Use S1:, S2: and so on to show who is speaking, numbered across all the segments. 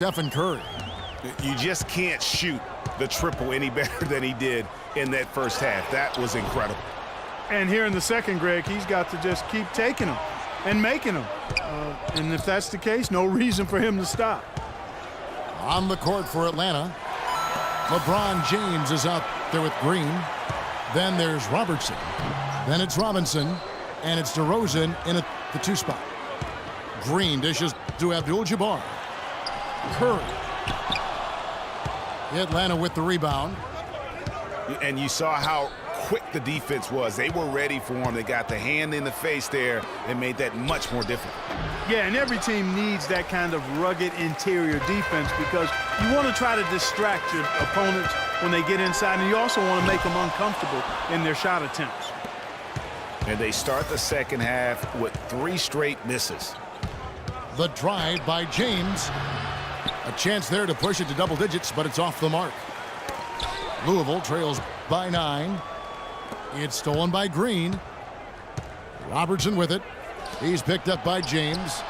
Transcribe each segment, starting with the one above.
S1: Stephen Curry.
S2: You just can't shoot the triple any better than he did in that first half. That was incredible.
S3: And here in the second, Greg, he's got to just keep taking them and making them. And if that's the case, no reason for him to stop.
S1: On the court for Atlanta, LeBron James is out there with Green. Then there's Robertson. Then it's Robinson. And it's DeRozan in the two spot. Green dishes to Abdul-Jabbar. Curry. Atlanta with the rebound.
S2: And you saw how quick the defense was. They were ready for him. They got the hand in the face there and made that much more difficult.
S3: Yeah, and every team needs that kind of rugged interior defense because you want to try to distract your opponents when they get inside, and you also want to make them uncomfortable in their shot attempts.
S2: And they start the second half with 3 straight misses.
S1: The drive by James. A chance there to push it to double digits, but it's off the mark. Louisville trails by 9. It's stolen by Green. Robertson with it. He's picked up by James.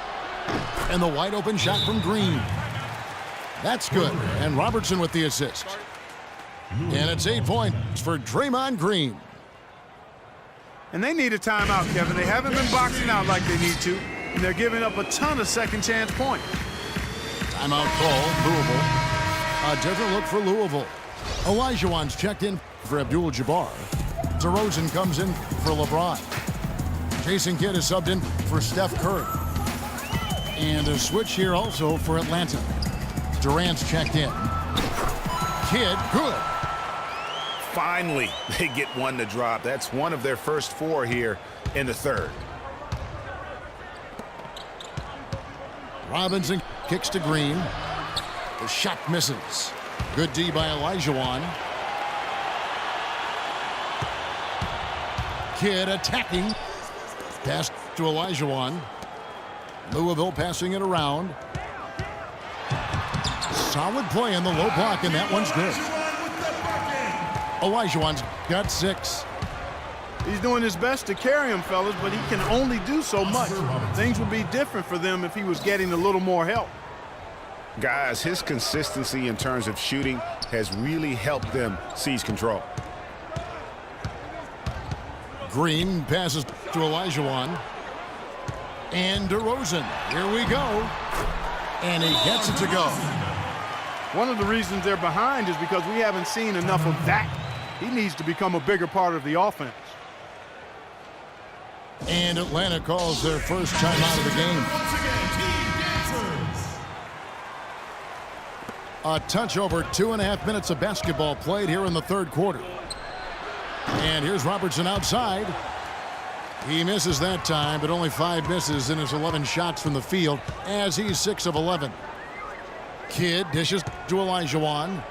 S1: And the wide open shot from Green. That's good. And Robertson with the assist. And it's 8 points for Draymond Green.
S3: And they need a timeout, Kevin. They haven't been boxing out like they need to, and they're giving up a ton of second chance points.
S1: Timeout call, Louisville. A different look for Louisville. Olajuwon's checked in for Abdul-Jabbar. DeRozan comes in for LeBron. Jason Kidd is subbed in for Steph Curry. And a switch here also for Atlanta. Durant's checked in. Kidd, good.
S2: Finally, they get one to drop. That's one of their first 4 here in the third.
S1: Robinson kicks to Green. The shot misses. Good D by Olajuwon. Kidd attacking. Pass to Olajuwon. Louisville passing it around. Solid play in the low block, and that one's good. Olajuwon's got 6.
S3: He's doing his best to carry him, fellas, but he can only do so much. Things would be different for them if he was getting a little more help.
S2: Guys, his consistency in terms of shooting has really helped them seize control.
S1: Green passes to Olajuwon. And DeRozan. Here we go. And he gets it to go.
S3: One of the reasons they're behind is because we haven't seen enough of that. He needs to become a bigger part of the offense.
S1: And Atlanta calls their first time out of the game. A touch over 2.5 minutes of basketball played here in the third quarter. And here's Robertson outside. He misses that time, but only 5 misses in his 11 shots from the field as he's 6 of 11. Kidd dishes to Olajuwon.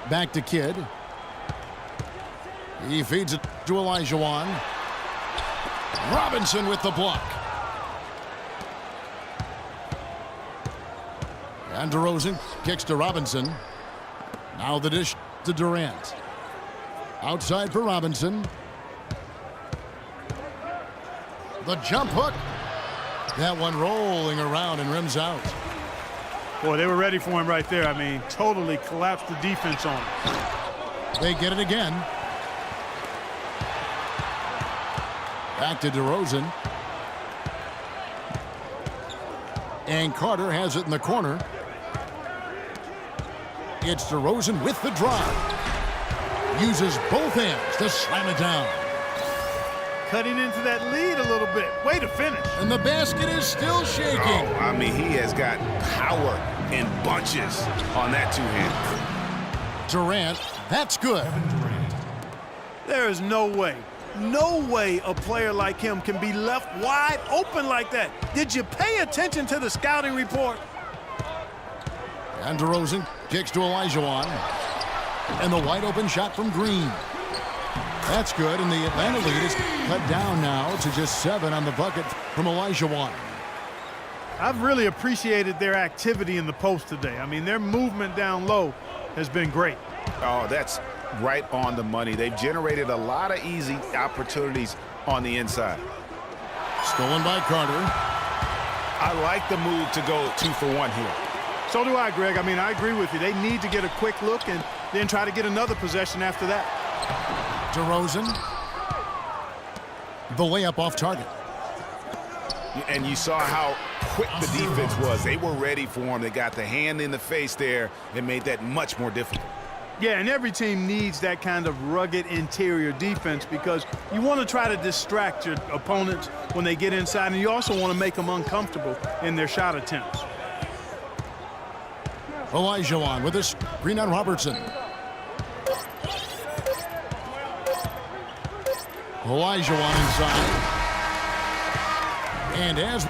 S1: Back to Kidd. He feeds it to Olajuwon. Robinson with the block. And DeRozan kicks to Robinson. Now the dish to Durant. Outside for Robinson. The jump hook. That one rolling around and rims out.
S3: Boy, they were ready for him right there. I mean, totally collapsed the defense on him.
S1: They get it again. Back to DeRozan. And Carter has it in the corner. It's DeRozan with the drive. Uses both hands to slam it down.
S3: Cutting into that lead a little bit. Way to finish.
S1: And the basket is still shaking.
S2: Oh, I mean, he has got power in bunches on that two-hand.
S1: Durant, that's good.
S3: There is no way a player like him can be left wide open like that. Did you pay attention to the scouting report?
S1: And DeRozan kicks to Olajuwon. And the wide open shot from Green. That's good, and the Atlanta lead is cut down now to just 7 on the bucket from Olajuwon.
S3: I've really appreciated their activity in the post today. I mean, their movement down low has been great.
S2: Oh, that's right on the money. They've generated a lot of easy opportunities on the inside.
S1: Stolen by Carter.
S2: I like the move to go 2 for 1 here.
S3: So do I, Greg. I mean, I agree with you. They need to get a quick look and then try to get another possession after that.
S1: DeRozan. The layup off target.
S2: And you saw how quick the defense was. They were ready for him. They got the hand in the face there and made that much more difficult.
S3: Yeah, and every team needs that kind of rugged interior defense because you want to try to distract your opponents when they get inside, and you also want to make them uncomfortable in their shot attempts.
S1: Olajuwon with this screen on Robertson. Olajuwon inside. And as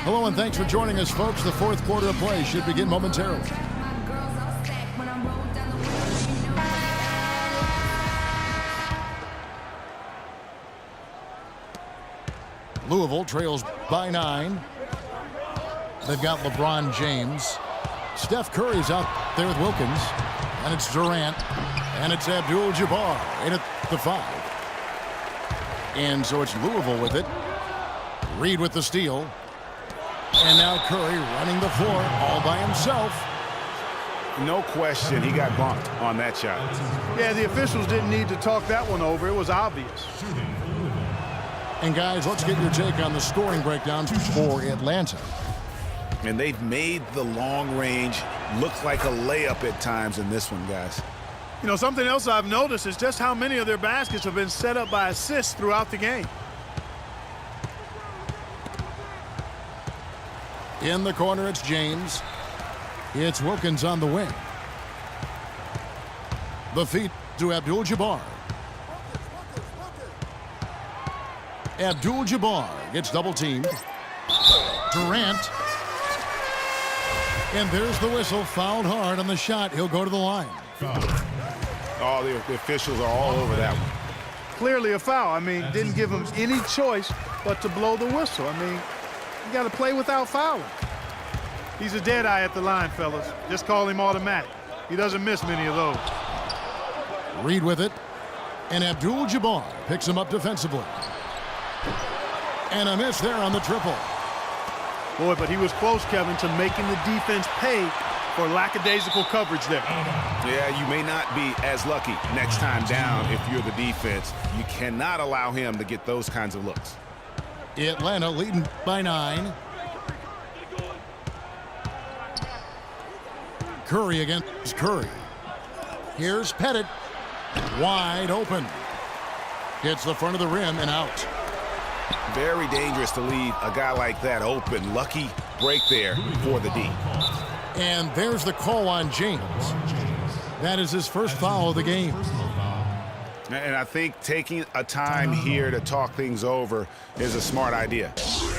S1: hello and thanks for joining us, folks. The fourth quarter of play should begin momentarily. Louisville trails by 9. They've got LeBron James. Steph Curry's out there with Wilkins. And it's Durant. And it's Abdul-Jabbar in at the 5. And so it's Louisville with it. Reed with the steal. And now Curry running the floor all by himself.
S2: No question, he got bumped on that shot.
S3: Yeah, the officials didn't need to talk that one over. It was obvious.
S1: And guys, let's get your take on the scoring breakdown for Atlanta.
S2: And they've made the long range look like a layup at times in this one, guys.
S3: You know, something else I've noticed is just how many of their baskets have been set up by assists throughout the game.
S1: In the corner, it's James. It's Wilkins on the wing. The feed to Abdul-Jabbar. Abdul-Jabbar gets double-teamed. Durant. And there's the whistle. Fouled hard on the shot. He'll go to the line.
S2: Oh, the officials are all over that one.
S3: Clearly a foul. I mean, didn't give him any choice but to blow the whistle. I mean, you got to play without fouling. He's a dead eye at the line, fellas. Just call him automatic. He doesn't miss many of those.
S1: Reed with it. And Abdul-Jabbar picks him up defensively. And a miss there on the triple.
S3: Boy, but he was close, Kevin, to making the defense pay for lackadaisical coverage there.
S2: Yeah, you may not be as lucky next time down if you're the defense. You cannot allow him to get those kinds of looks.
S1: Atlanta leading by 9. Curry against Curry. Here's Pettit. Wide open. Hits the front of the rim and out.
S2: Very dangerous to leave a guy like that open. Lucky break there for the D.
S1: And there's the call on James. That is his first foul of the game.
S2: And I think taking a time here to talk things over is a smart idea.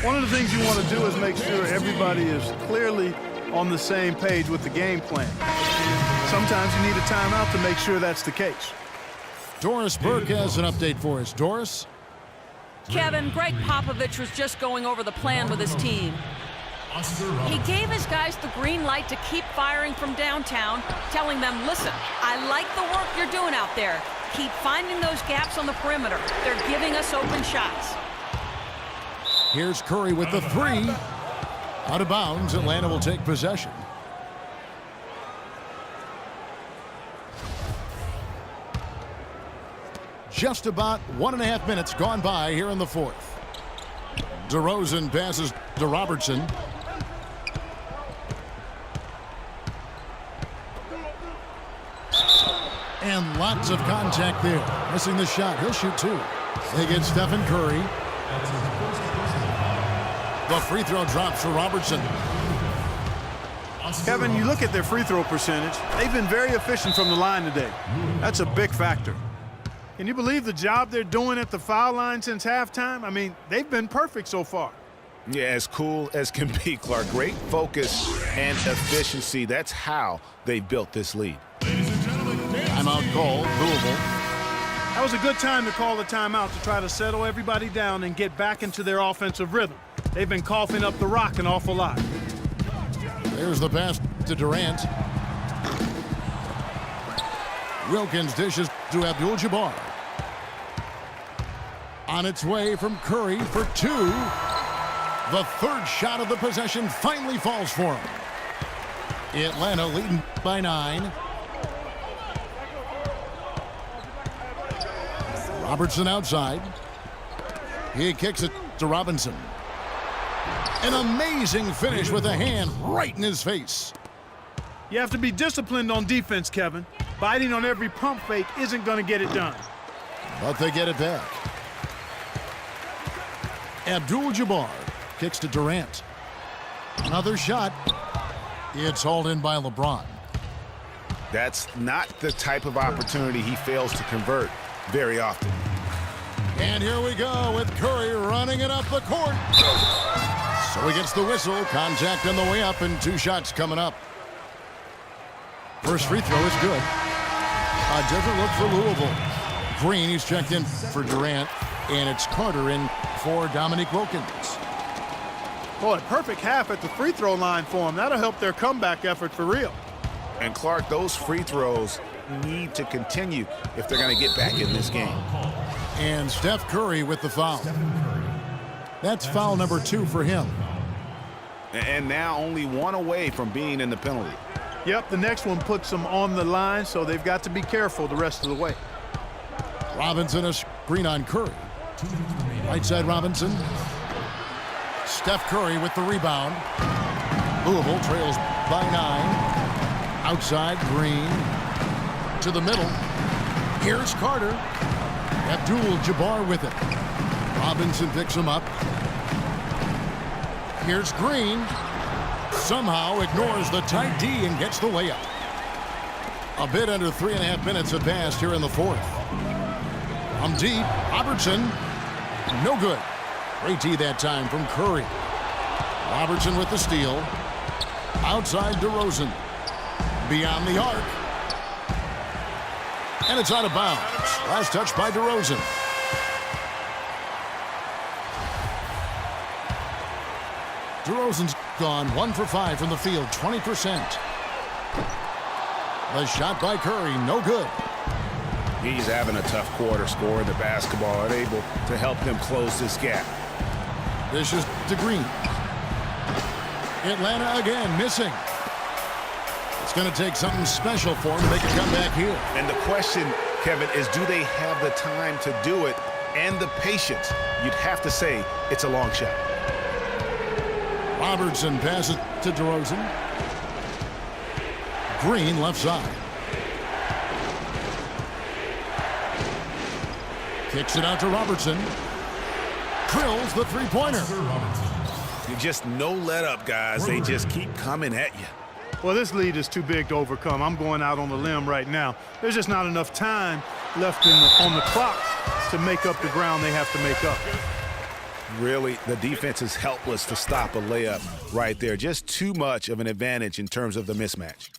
S3: One of the things you want to do is make sure everybody is clearly on the same page with the game plan. Sometimes you need a timeout to make sure that's the case.
S1: Doris Burke has an update for us. Doris?
S4: Kevin, Greg Popovich was just going over the plan with his team. He gave his guys the green light to keep firing from downtown, telling them, listen, I like the work you're doing out there. Keep finding those gaps on the perimeter. They're giving us open shots.
S1: Here's Curry with the 3. Out of bounds, Atlanta will take possession. Just about 1.5 minutes gone by here in the fourth. DeRozan passes to Robertson. And lots of contact there. Missing the shot. He'll shoot 2. They get Stephen Curry. The free throw drops for Robertson.
S3: Kevin, you look at their free throw percentage. They've been very efficient from the line today. That's a big factor. Can you believe the job they're doing at the foul line since halftime? I mean, they've been perfect so far.
S2: Yeah, as cool as can be, Clark. Great focus and efficiency. That's how they built this lead.
S1: Timeout call, Louisville.
S3: That was a good time to call the timeout to try to settle everybody down and get back into their offensive rhythm. They've been coughing up the rock an awful lot.
S1: There's the pass to Durant. Wilkins dishes to Abdul-Jabbar. On its way from Curry for two. The third shot of the possession finally falls for him. Atlanta leading by 9. Robertson outside. He kicks it to Robinson. An amazing finish with a hand right in his face.
S3: You have to be disciplined on defense, Kevin. Biting on every pump fake isn't going to get it done.
S1: But they get it back. Abdul-Jabbar kicks to Durant. Another shot. It's hauled in by LeBron.
S2: That's not the type of opportunity he fails to convert very often.
S1: And here we go with Curry running it up the court. So he gets the whistle. Contact on the way up and 2 shots coming up. First free throw is good. A different look for Louisville. Green, he's checked in for Durant. And it's Carter in for Dominique Wilkins.
S3: Boy, perfect half at the free throw line for him. That'll help their comeback effort for real.
S2: And Clark, those free throws need to continue if they're going to get back in this game.
S1: And Steph Curry with the foul. That's foul number 2 for him.
S2: And now only 1 away from being in the penalty.
S3: Yep, the next one puts them on the line, so they've got to be careful the rest of the way.
S1: Robinson a screen on Curry. Right side Robinson. Steph Curry with the rebound. Louisville trails by 9. Outside Green. To the middle. Here's Carter. Abdul-Jabbar with it. Robinson picks him up. Here's Green. Somehow ignores the tight D and gets the layup. A bit under 3.5 minutes have passed here in the 4th. From deep, Robertson. No good. Great D that time from Curry. Robertson with the steal. Outside DeRozan. Beyond the arc. And it's out of bounds. Last touch by DeRozan. DeRozan's gone 1 for 5 from the field, 20%. The shot by Curry, no good.
S2: He's having a tough quarter, scoring the basketball and able to help them close this gap.
S1: This is to Green. Atlanta again missing. It's going to take something special for him to make a comeback here.
S2: And the question, Kevin, is do they have the time to do it and the patience? You'd have to say it's a long shot.
S1: Robertson passes to DeRozan. Green left side. Kicks it out to Robertson. Drills the three-pointer.
S2: You just no let up, guys. They just keep coming at you.
S3: Well, this lead is too big to overcome. I'm going out on the limb right now. There's just not enough time left on the clock to make up the ground they have to make up.
S2: Really, the defense is helpless to stop a layup right there. Just too much of an advantage in terms of the mismatch.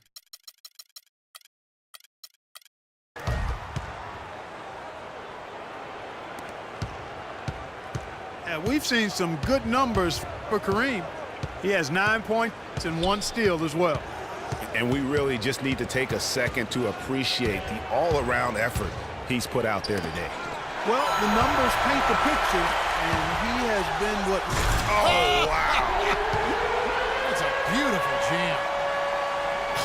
S3: We've seen some good numbers for Kareem. He has 9 points and 1 steal as well.
S2: And we really just need to take a second to appreciate the all-around effort he's put out there today.
S3: Well, the numbers paint the picture, and he has been what...
S2: Oh, wow.
S1: That's a beautiful jam.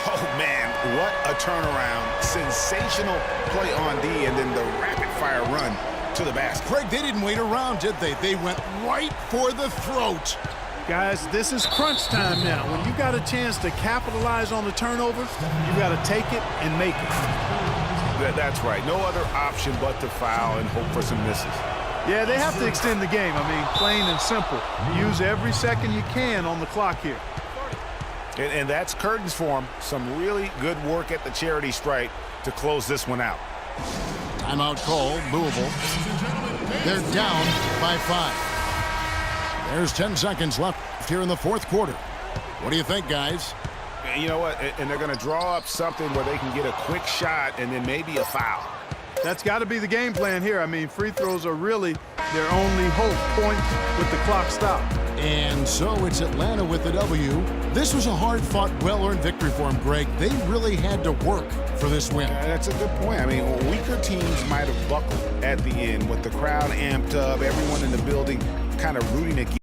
S2: Oh, man, what a turnaround. Sensational play on D, and then the rapid-fire run to the basket.
S1: Craig, they didn't wait around, did they? They went right for the throat.
S3: Guys, this is crunch time now. When you got a chance to capitalize on the turnover, you got to take it and make it.
S2: That's right. No other option but to foul and hope for some misses.
S3: Yeah, they have to extend the game. I mean, plain and simple. Use every second you can on the clock here.
S2: And that's curtains for them. Some really good work at the charity stripe to close this one out.
S1: Timeout called, Louisville. They're down by 5. There's 10 seconds left here in the 4th quarter. What do you think, guys?
S2: You know what? And they're going to draw up something where they can get a quick shot and then maybe a foul.
S3: That's got to be the game plan here. I mean, free throws are really their only hope. Points with the clock stopped.
S1: And so it's Atlanta with the W. This was a hard-fought, well-earned victory for them, Greg. They really had to work for this win.
S2: That's a good point. I mean, weaker teams might have buckled at the end with the crowd amped up, everyone in the building kind of rooting against